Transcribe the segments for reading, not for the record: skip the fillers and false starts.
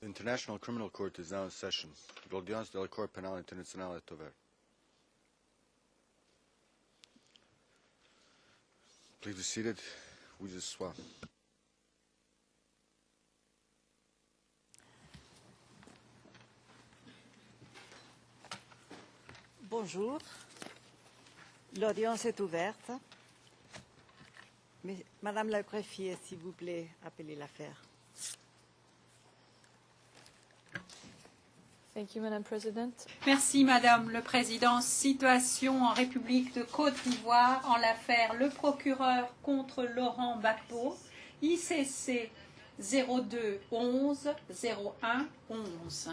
International Criminal Court is now in session. L'audience de la Cour pénale internationale est ouverte. Please be seated. Vous asseoir. Bonjour. L'audience est ouverte. Mais, Madame la greffière, s'il vous plaît, appelez l'affaire. Thank you, Madame President. Merci, Madame le Président. Situation en République de Côte d'Ivoire en l'affaire Le procureur contre Laurent Gbagbo, ICC 02 11 01 11.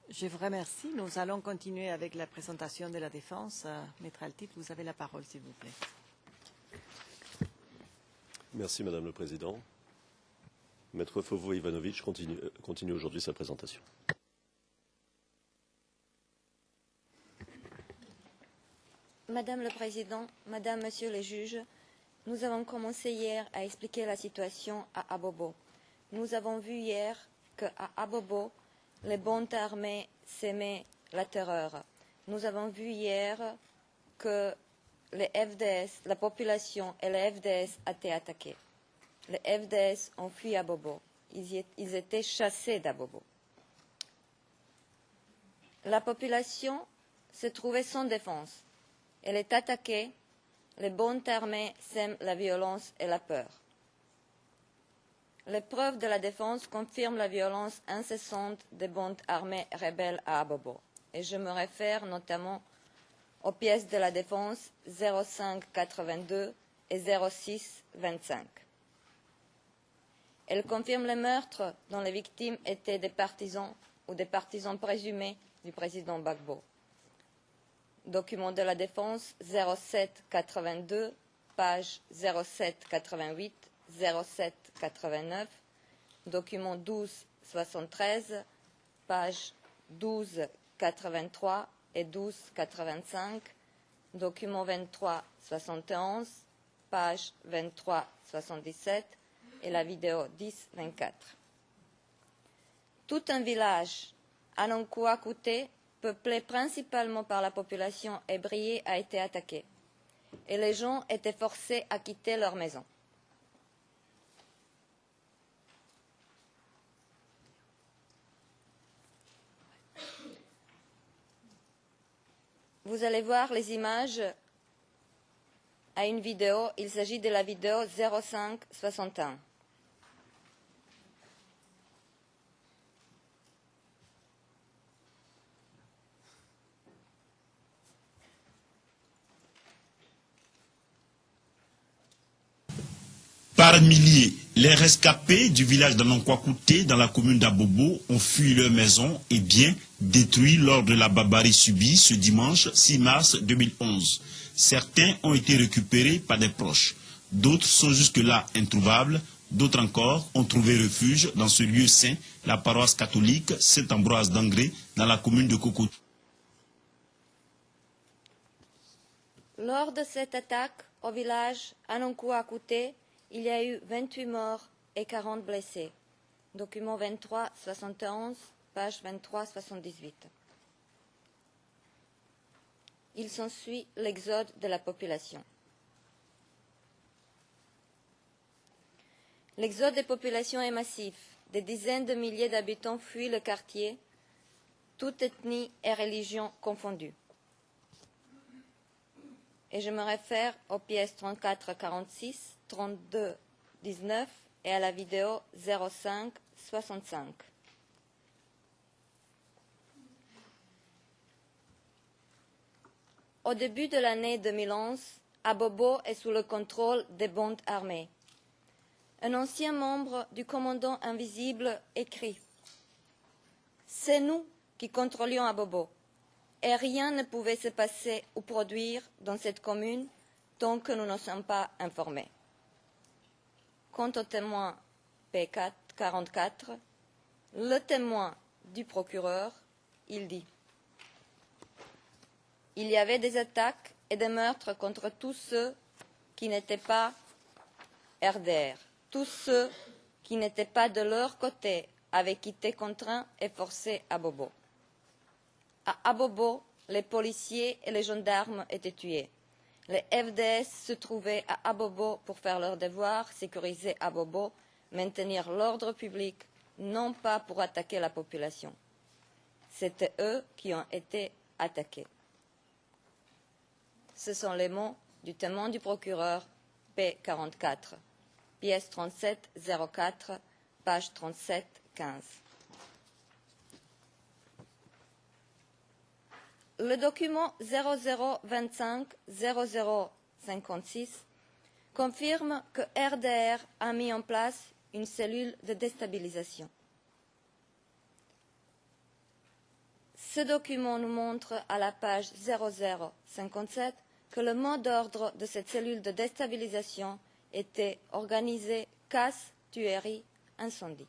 Je vous remercie. Nous allons continuer avec la présentation de la défense. Maître Altit, vous avez la parole, s'il vous plaît. Merci, Madame le Président. Maître Fovo-Ivanovic continue aujourd'hui sa présentation. Madame le Président, Madame, Monsieur les juges, nous avons commencé hier à expliquer la situation à Abobo. Nous avons vu hier qu'à Abobo, les bandes armées sèment la terreur. Nous avons vu hier que les FDS, la population et les FDS ont été attaqués. Les FDS ont fui à Bobo. Ils étaient chassés d'Abobo. La population se trouvait sans défense. Elle est attaquée. Les bandes armées sèment la violence et la peur. Les preuves de la défense confirment la violence incessante des bandes armées rebelles à Abobo. Et je me réfère notamment aux pièces de la défense 0582 et 0625. Elle confirme les meurtres dont les victimes étaient des partisans ou des partisans présumés du président Gbagbo. Document de la défense 0782, page 0788, 0789. Document 1273, page 1283 et 1285. Document 2371, page 2377. Et la vidéo 10-24. Tout un village, Anonkouakouté, peuplé principalement par la population ébriée, a été attaqué. Et les gens étaient forcés à quitter leur maison. Vous allez voir les images à une vidéo. Il s'agit de la vidéo 0561. Par milliers, les rescapés du village d'Anonkouakouté dans la commune d'Abobo ont fui leur maison et biens détruits lors de la barbarie subie ce dimanche 6 mars 2011. Certains ont été récupérés par des proches. D'autres sont jusque-là introuvables. D'autres encore ont trouvé refuge dans ce lieu saint, la paroisse catholique Saint-Ambroise d'Angré, dans la commune de Kokoto. Lors de cette attaque au village Anonkouakouté, il y a eu 28 morts et 40 blessés. Document 2371, page 2378. Il s'ensuit l'exode de la population. L'exode des populations est massif. Des dizaines de milliers d'habitants fuient le quartier, toute ethnie et religion confondues. Et je me réfère aux pièces 34-46, 32-19 et à la vidéo 05-65. Au début de l'année 2011, Abobo est sous le contrôle des bandes armées. Un ancien membre du commandant invisible écrit « C'est nous qui contrôlions Abobo. Et rien ne pouvait se passer ou produire dans cette commune tant que nous ne sommes pas informés. » Quant au témoin P44, le témoin du procureur, il dit « Il y avait des attaques et des meurtres contre tous ceux qui n'étaient pas RDR, tous ceux qui n'étaient pas de leur côté avait quitté contraint et forcé Abobo. À Abobo, les policiers et les gendarmes étaient tués. Les FDS se trouvaient à Abobo pour faire leur devoir, sécuriser Abobo, maintenir l'ordre public, non pas pour attaquer la population. C'était eux qui ont été attaqués. Ce sont les mots du témoin du procureur P44, pièce 3704, page 37-15. Le document 0025-0056 confirme que RDR a mis en place une cellule de déstabilisation. Ce document nous montre à la page 0057 que le mot d'ordre de cette cellule de déstabilisation était organisé casse, tuerie, incendie.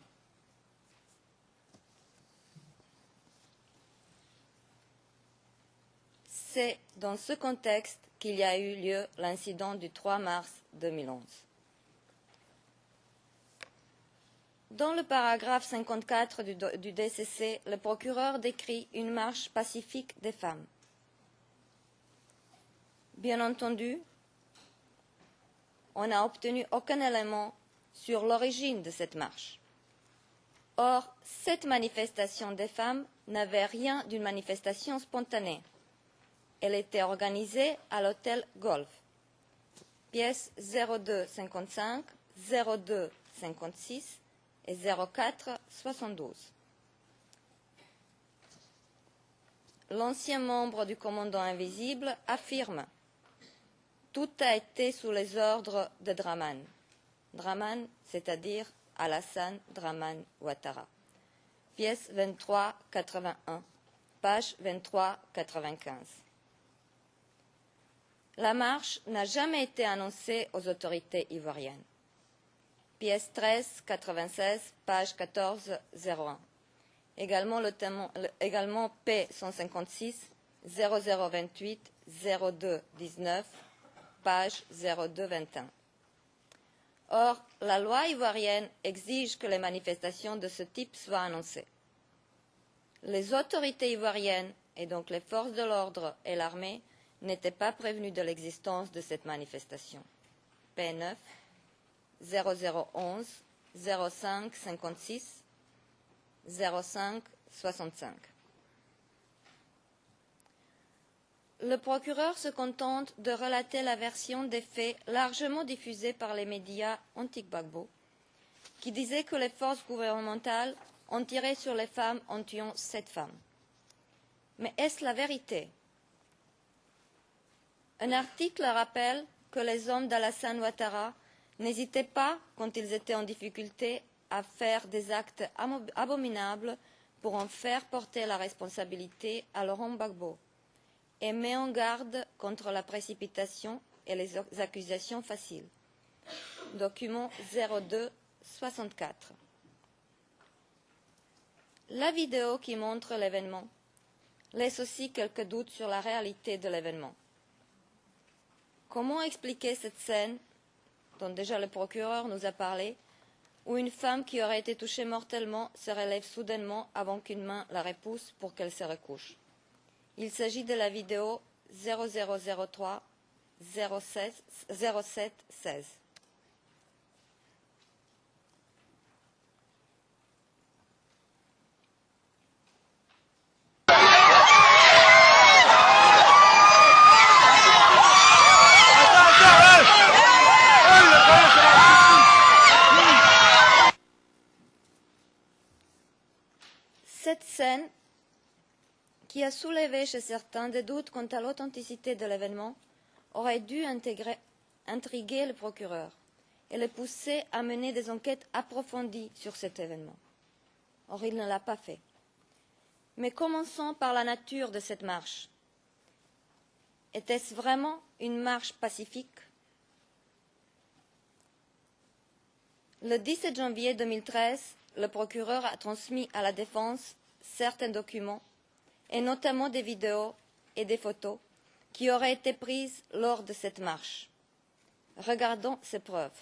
C'est dans ce contexte qu'il y a eu lieu l'incident du 3 mars 2011. Dans le paragraphe 54 du DCC, le procureur décrit une marche pacifique des femmes. Bien entendu, on n'a obtenu aucun élément sur l'origine de cette marche. Or, cette manifestation des femmes n'avait rien d'une manifestation spontanée. Elle était organisée à l'hôtel Golf. Pièces 0255, 0256 et 0472. L'ancien membre du commandant invisible affirme: tout a été sous les ordres de Draman. Draman, c'est-à-dire Alassane Draman Ouattara. Pièce 2381, page 2395. La marche n'a jamais été annoncée aux autorités ivoiriennes. Pièce 1396, page 1401. Également P156, 0028, 0219, page 0221. Or, la loi ivoirienne exige que les manifestations de ce type soient annoncées. Les autorités ivoiriennes, et donc les forces de l'ordre et l'armée, n'étaient pas prévenues de l'existence de cette manifestation. P9, 0011, 05 56, 05 65. Le procureur se contente de relater la version des faits largement diffusée par les médias anti-Gbagbo, qui disait que les forces gouvernementales ont tiré sur les femmes en tuant 7 femmes. Mais est-ce la vérité? Un article rappelle que les hommes d'Alassane Ouattara n'hésitaient pas, quand ils étaient en difficulté, à faire des actes abominables pour en faire porter la responsabilité à Laurent Gbagbo, et met en garde contre la précipitation et les accusations faciles. Document 0264. La vidéo qui montre l'événement laisse aussi quelques doutes sur la réalité de l'événement. Comment expliquer cette scène, dont déjà le procureur nous a parlé, où une femme qui aurait été touchée mortellement se relève soudainement avant qu'une main la repousse pour qu'elle se recouche? Il s'agit de la vidéo 0003 0716. Cette scène, qui a soulevé chez certains des doutes quant à l'authenticité de l'événement, aurait dû intriguer le procureur et le pousser à mener des enquêtes approfondies sur cet événement. Or, il ne l'a pas fait. Mais commençons par la nature de cette marche. Était-ce vraiment une marche pacifique? Le 17 janvier 2013, le procureur a transmis à la défense certains documents, et notamment des vidéos et des photos qui auraient été prises lors de cette marche. Regardons ces preuves.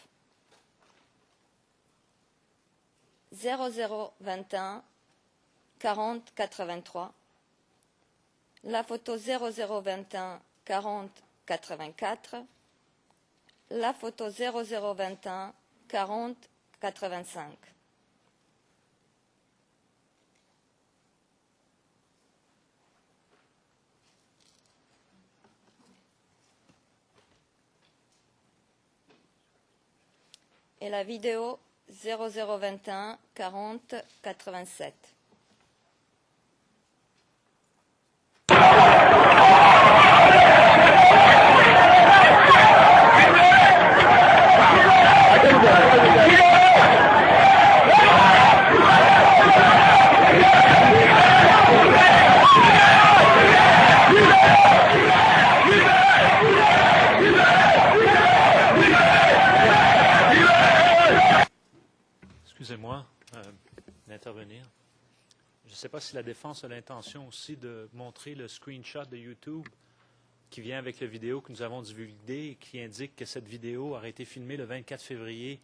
0021 40 83, la photo 0021 40 84, la photo 0021 40 85. Et la vidéo 0021 40 87. Excusez-moi d'intervenir. Je ne sais pas si la défense a l'intention aussi de montrer le screenshot de YouTube qui vient avec la vidéo que nous avons divulguée et qui indique que cette vidéo aurait été filmée le 24 février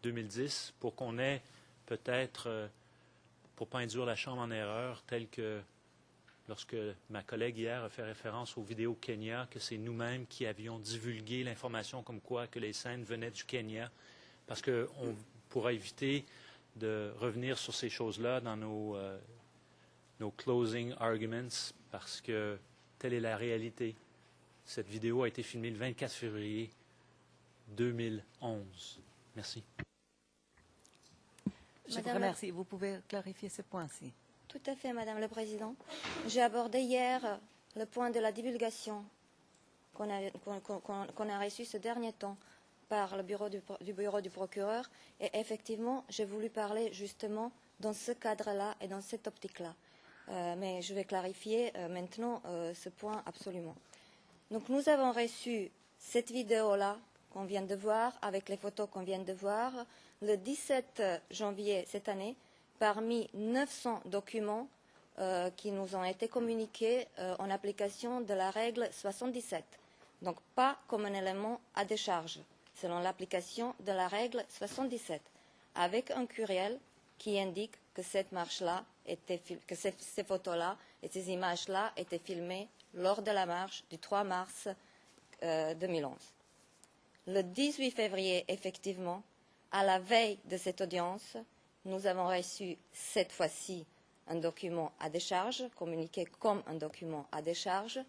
2010 pour qu'on ait peut-être, pour ne pas induire la Chambre en erreur, tel que lorsque ma collègue hier a fait référence aux vidéos Kenya, que c'est nous-mêmes qui avions divulgué l'information comme quoi que les scènes venaient du Kenya, parce qu'on pourra éviter de revenir sur ces choses-là dans nos closing arguments, parce que telle est la réalité. Cette vidéo a été filmée le 24 février 2011. Merci. Je vous remercie. Vous pouvez clarifier ce point-ci. Tout à fait, Madame la Présidente. J'ai abordé hier le point de la divulgation qu'on a reçu ce dernier temps par le bureau du bureau du procureur. Et effectivement, j'ai voulu parler justement dans ce cadre-là et dans cette optique-là. Mais je vais clarifier maintenant ce point absolument. Donc nous avons reçu cette vidéo-là qu'on vient de voir, avec les photos qu'on vient de voir, le 17 janvier cette année, parmi 900 documents qui nous ont été communiqués en application de la règle 77. Donc pas comme un élément à décharge, selon l'application de la règle 77, avec un courriel qui indique que cette marche-là, que ces photos-là et ces images-là étaient filmées lors de la marche du 3 mars 2011. Le 18 février, effectivement, à la veille de cette audience, nous avons reçu cette fois-ci un document à décharge, communiqué comme un document à décharge,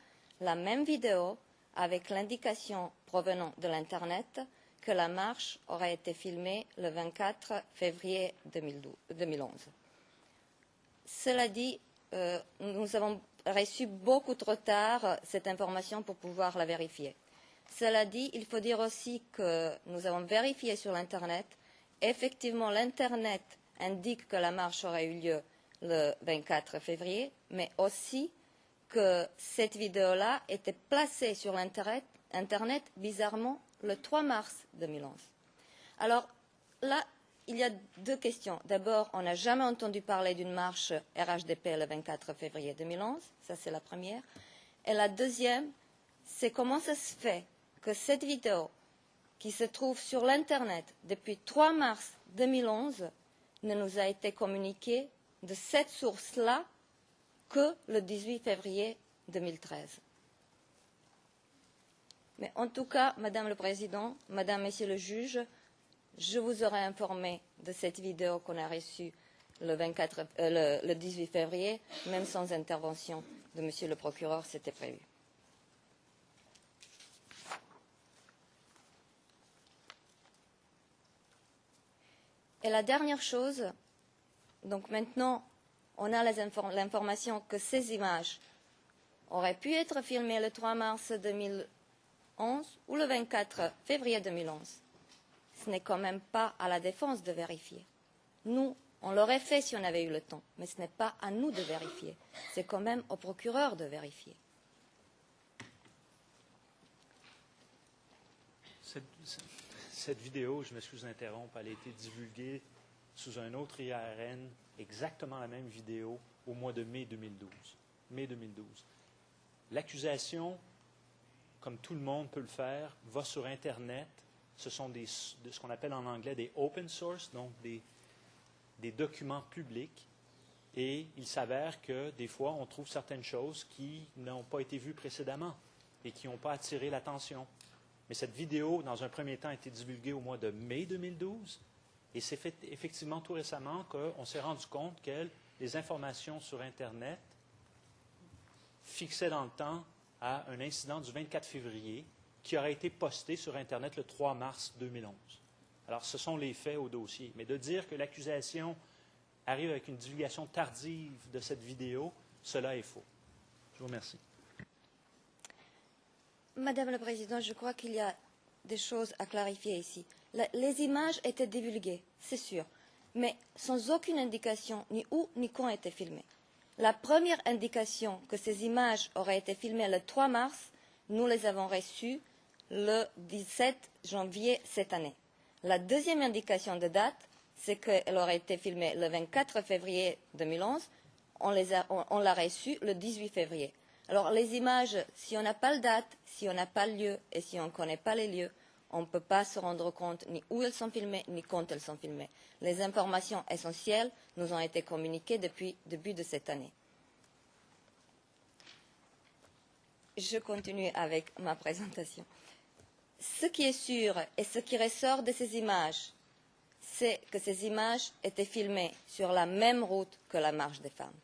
la même vidéo avec l'indication provenant de l'Internet que la marche aurait été filmée le 24 février 2011. Cela dit, nous avons reçu beaucoup trop tard cette information pour pouvoir la vérifier. Cela dit, il faut dire aussi que nous avons vérifié sur l'Internet. Effectivement, l'Internet indique que la marche aurait eu lieu le 24 février, mais aussi que cette vidéo-là était placée sur l'Internet, bizarrement, le 3 mars 2011. Alors là, il y a deux questions. D'abord, on n'a jamais entendu parler d'une marche RHDP le 24 février 2011. Ça, c'est la première. Et la deuxième, c'est comment ça se fait que cette vidéo, qui se trouve sur l'Internet depuis 3 mars 2011, ne nous a été communiquée de cette source-là que le 18 février 2013. Mais en tout cas, Madame le Président, Madame, Messieurs le juge, je vous aurai informé de cette vidéo qu'on a reçue le 18 février, même sans intervention de Monsieur le procureur, c'était prévu. Et la dernière chose, donc maintenant, on a l'information que ces images auraient pu être filmées le 3 mars 2011 ou le 24 février 2011. Ce n'est quand même pas à la défense de vérifier. Nous, on l'aurait fait si on avait eu le temps, mais ce n'est pas à nous de vérifier. C'est quand même au procureur de vérifier. Cette vidéo, je m'excuse d'interrompre, elle a été divulguée sous un autre IRN, exactement la même vidéo, au mois de mai 2012. Mai 2012. L'accusation, comme tout le monde peut le faire, va sur Internet. Ce sont ce qu'on appelle en anglais des open source, donc des des documents publics et il s'avère que des fois, on trouve certaines choses qui n'ont pas été vues précédemment et qui n'ont pas attiré l'attention. Mais cette vidéo, dans un premier temps, a été divulguée au mois de mai 2012 et c'est fait effectivement tout récemment qu'on s'est rendu compte que les informations sur Internet fixaient dans le temps à un incident du 24 février qui aurait été posté sur Internet le 3 mars 2011. Alors, ce sont les faits au dossier. Mais de dire que l'accusation arrive avec une divulgation tardive de cette vidéo, cela est faux. Je vous remercie. Madame la Présidente, je crois qu'il y a des choses à clarifier ici. Les images étaient divulguées, c'est sûr, mais sans aucune indication ni où ni quand étaient filmées. La première indication que ces images auraient été filmées le 3 mars, nous les avons reçues le 17 janvier cette année. La deuxième indication de date, c'est qu'elle aurait été filmée le 24 février 2011. On l'a reçue le 18 février. Alors les images, si on n'a pas de date, si on n'a pas le lieu et si on ne connaît pas les lieux, on ne peut pas se rendre compte ni où elles sont filmées, ni quand elles sont filmées. Les informations essentielles nous ont été communiquées depuis le début de cette année. Je continue avec ma présentation. Ce qui est sûr et ce qui ressort de ces images, c'est que ces images étaient filmées sur la même route que la marche des femmes.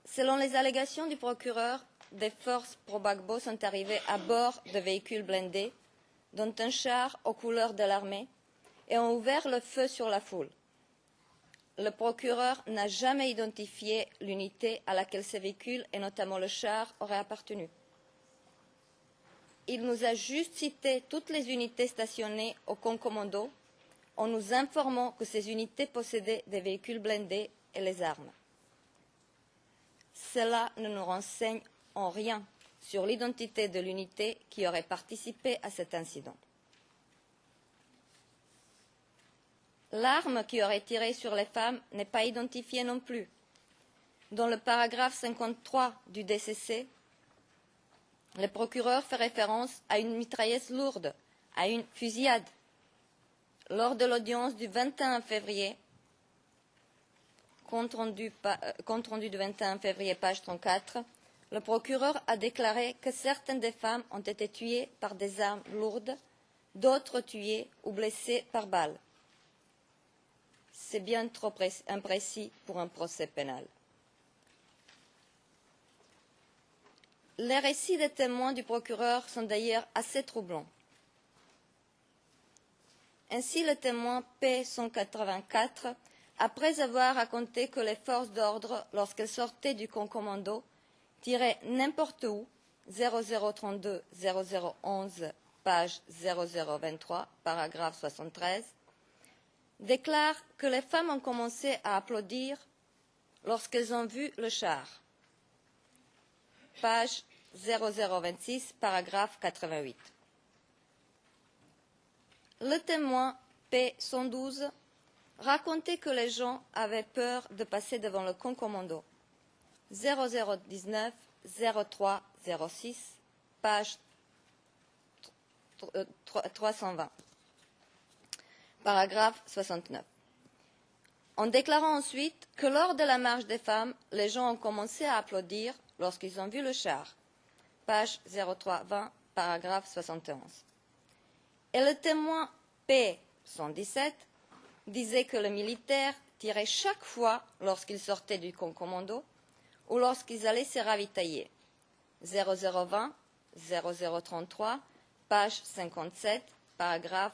Selon les allégations du procureur, des forces pro-Gbagbo sont arrivées à bord de véhicules blindés, dont un char aux couleurs de l'armée, et ont ouvert le feu sur la foule. Le procureur n'a jamais identifié l'unité à laquelle ces véhicules, et notamment le char, auraient appartenu. Il nous a juste cité toutes les unités stationnées au Concommando, en nous informant que ces unités possédaient des véhicules blindés et les armes. Cela ne nous renseigne en rien sur l'identité de l'unité qui aurait participé à cet incident. L'arme qui aurait tiré sur les femmes n'est pas identifiée non plus. Dans le paragraphe 53 du DCC, le procureur fait référence à une mitrailleuse lourde, à une fusillade. Lors de l'audience du 21 février, compte rendu du 21 février, page 34, le procureur a déclaré que certaines des femmes ont été tuées par des armes lourdes, d'autres tuées ou blessées par balle. C'est bien trop imprécis pour un procès pénal. Les récits des témoins du procureur sont d'ailleurs assez troublants. Ainsi, le témoin P184, après avoir raconté que les forces d'ordre, lorsqu'elles sortaient du Concommando, tiraient n'importe où, 0032 0011, page 0023, paragraphe 73, déclare que les femmes ont commencé à applaudir lorsqu'elles ont vu le char. Page 0026, paragraphe 88. Le témoin P112 racontait que les gens avaient peur de passer devant le Concommando. 0019 03 06, page 320. Paragraphe 69. En déclarant ensuite que lors de la marche des femmes, les gens ont commencé à applaudir lorsqu'ils ont vu le char. Page 0320, paragraphe 71. Et le témoin P117 disait que le militaire tirait chaque fois lorsqu'ils sortaient du Concommando ou lorsqu'ils allaient se ravitailler. 0020, 0033, page 57, paragraphe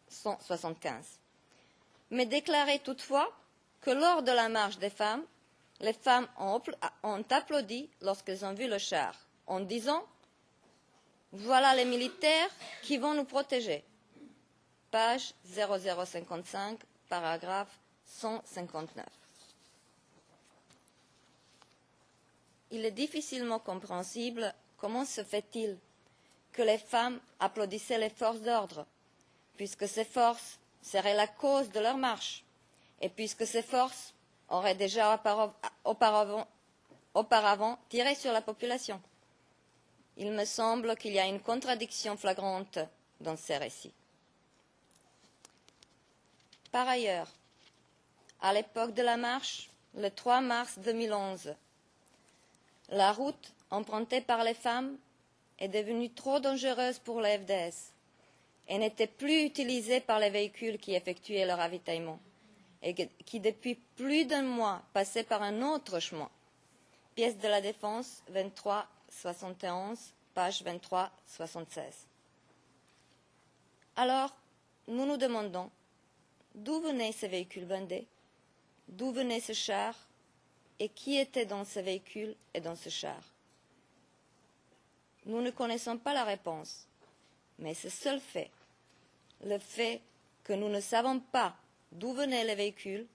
175. Mais déclarait toutefois que lors de la marche des femmes, les femmes ont applaudi lorsqu'elles ont vu le char, en disant « Voilà les militaires qui vont nous protéger ». Page 0055, paragraphe 159. Il est difficilement compréhensible comment se fait-il que les femmes applaudissaient les forces d'ordre, puisque ces forces seraient la cause de leur marche, et puisque ces forces auraient déjà auparavant tiré sur la population. Il me semble qu'il y a une contradiction flagrante dans ces récits. Par ailleurs, à l'époque de la marche, le 3 mars 2011, la route empruntée par les femmes est devenue trop dangereuse pour les FDS et n'était plus utilisée par les véhicules qui effectuaient leur ravitaillement et qui, depuis plus d'un mois, passaient par un autre chemin. Pièce de la Défense, 2371, page 2376. Alors, nous nous demandons d'où venaient ces véhicules blindés, d'où venaient ces chars et qui était dans ces véhicules et dans ce char. Nous ne connaissons pas la réponse, mais ce seul fait, le fait que nous ne savons pas d'où venaient les véhicules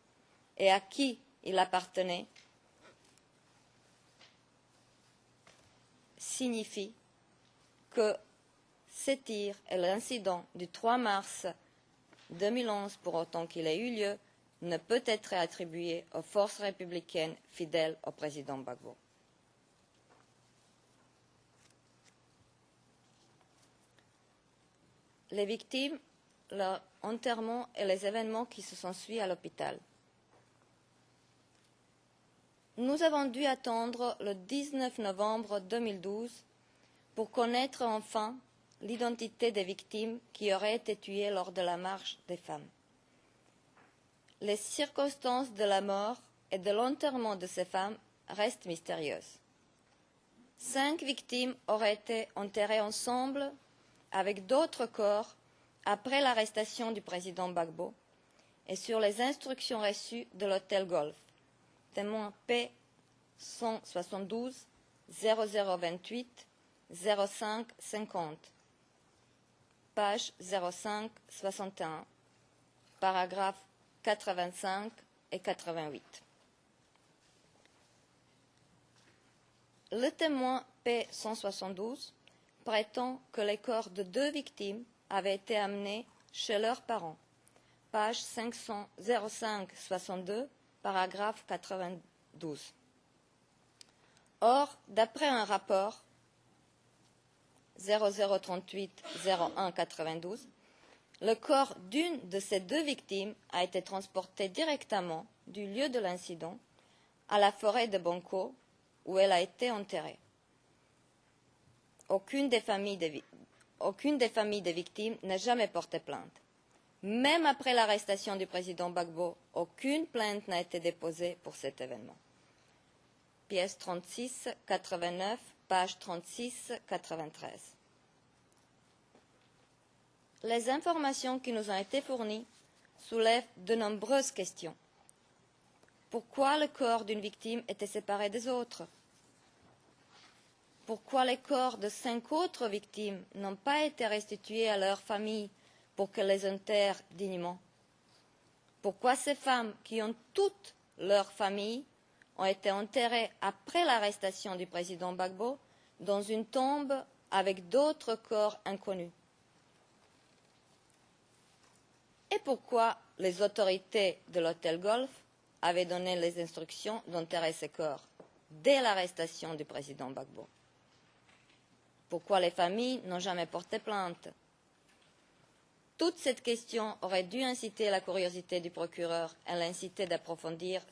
et à qui ils appartenaient, signifie que ces tirs et l'incident du 3 mars 2011, pour autant qu'il ait eu lieu, ne peut être attribué aux forces républicaines fidèles au président Gbagbo. Les victimes, leur enterrement et les événements qui se sont suivis à l'hôpital. Nous avons dû attendre le 19 novembre 2012 pour connaître enfin l'identité des victimes qui auraient été tuées lors de la marche des femmes. Les circonstances de la mort et de l'enterrement de ces femmes restent mystérieuses. 5 victimes auraient été enterrées ensemble avec d'autres corps après l'arrestation du président Gbagbo et sur les instructions reçues de l'hôtel Golf. Témoin P 172 0028 05 50, page 05 61, paragraphes 85 et 88. Le témoin P 172 prétend que les corps de 2 victimes avaient été amenés chez leurs parents, page 05 62, paragraphe 92. Or, d'après un rapport 0038 01 92, le corps d'une de ces 2 victimes a été transporté directement du lieu de l'incident à la forêt de Bonko, où elle a été enterrée. Aucune des familles des victimes n'a jamais porté plainte. Même après l'arrestation du président Gbagbo, aucune plainte n'a été déposée pour cet événement. Pièce 36, 89, page 36, 93. Les informations qui nous ont été fournies soulèvent de nombreuses questions. Pourquoi le corps d'une victime était séparé des autres? Pourquoi les corps de 5 autres victimes n'ont pas été restitués à leurs familles pour qu'elles les enterrent dignement? Pourquoi ces femmes qui ont toutes leurs familles ont été enterrées après l'arrestation du président Gbagbo dans une tombe avec d'autres corps inconnus? Et pourquoi les autorités de l'hôtel Golf avaient donné les instructions d'enterrer ces corps dès l'arrestation du président Gbagbo? Pourquoi les familles n'ont jamais porté plainte? Toute cette question aurait dû inciter la curiosité du procureur et l'inciter d'approfondir